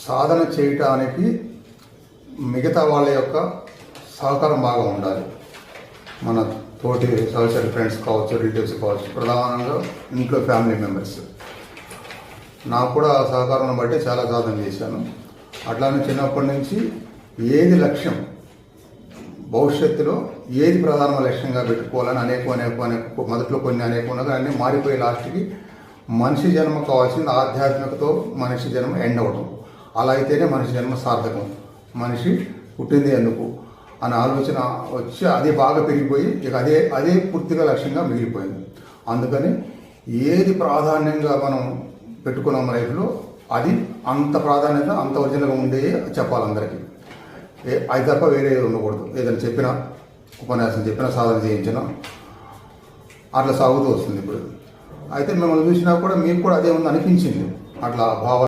సాధన చేయటానికి మిగతా వాళ్ళ యొక్క సహకారం బాగా ఉండాలి. మన తోటి సోషల్ ఫ్రెండ్స్ కావచ్చు, రిలేటివ్స్ కావచ్చు, ప్రధానంగా ఇంట్లో ఫ్యామిలీ మెంబర్స్. నాకు కూడా సహకారం బట్టి చాలా సాధన చేశాను. అట్లానే చిన్నప్పటి నుంచి ఏది లక్ష్యం, భవిష్యత్తులో ఏది ప్రధాన లక్ష్యంగా పెట్టుకోవాలని అనేక మొదట్లో కొన్ని అనేకగా అన్నీ మారిపోయి లాస్ట్కి మనిషి జన్మ కావాల్సింది ఆధ్యాత్మికతో మనిషి జన్మ ఎండ్ అవడం. అలా అయితేనే మనిషి జన్మ సార్థకం. మనిషి పుట్టింది ఎందుకు అనే ఆలోచన వచ్చి అది బాగా పెరిగిపోయి ఇక అదే పూర్తిగా లక్ష్యంగా మిగిలిపోయింది. అందుకని ఏది ప్రాధాన్యంగా మనం పెట్టుకున్నాం లైఫ్లో అది అంత ప్రాధాన్యత అంత ఒరిజినల్గా ఉండే చెప్పాలి అందరికీ. అది తప్ప వేరే ఉండకూడదు. ఏదైనా చెప్పినా, ఉపన్యాసం చెప్పినా, సాధన చేయించినా అట్లా సాగుతూ వస్తుంది. ఇప్పుడు అయితే మిమ్మల్ని చూసినా కూడా మీకు కూడా అదే ఉంది అనిపించింది. అట్లా భావం